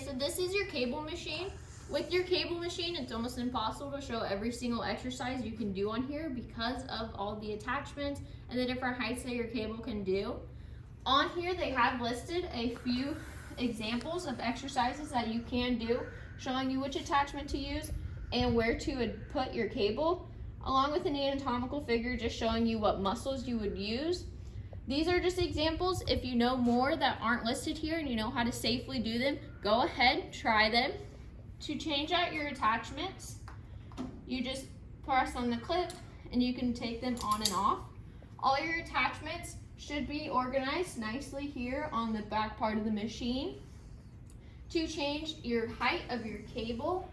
so this is your cable machine. With your cable machine, it's almost impossible to show every single exercise you can do on here because of all the attachments and the different heights that your cable can do. On here, they have listed a few examples of exercises that you can do, showing you which attachment to use and where to put your cable, along with an anatomical figure just showing you what muscles you would use. These are just examples. If you know more that aren't listed here and you know how to safely do them, go ahead, try them. To change out your attachments, you just press on the clip and you can take them on and off. All your attachments should be organized nicely here on the back part of the machine. To change your height of your cable,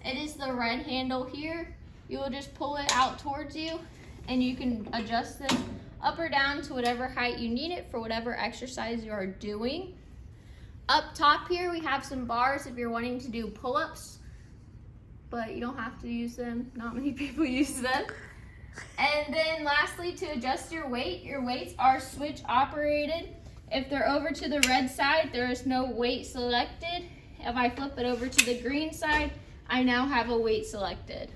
it is the red handle here. You will just pull it out towards you and you can adjust this up or down to whatever height you need it for whatever exercise you are doing. Up top here, we have some bars if you're wanting to do pull-ups, but you don't have to use them. Not many people use them. And then lastly, to adjust your weights are switch operated. If they're over to the red side, there is no weight selected. If I flip it over to the green side, I now have a weight selected.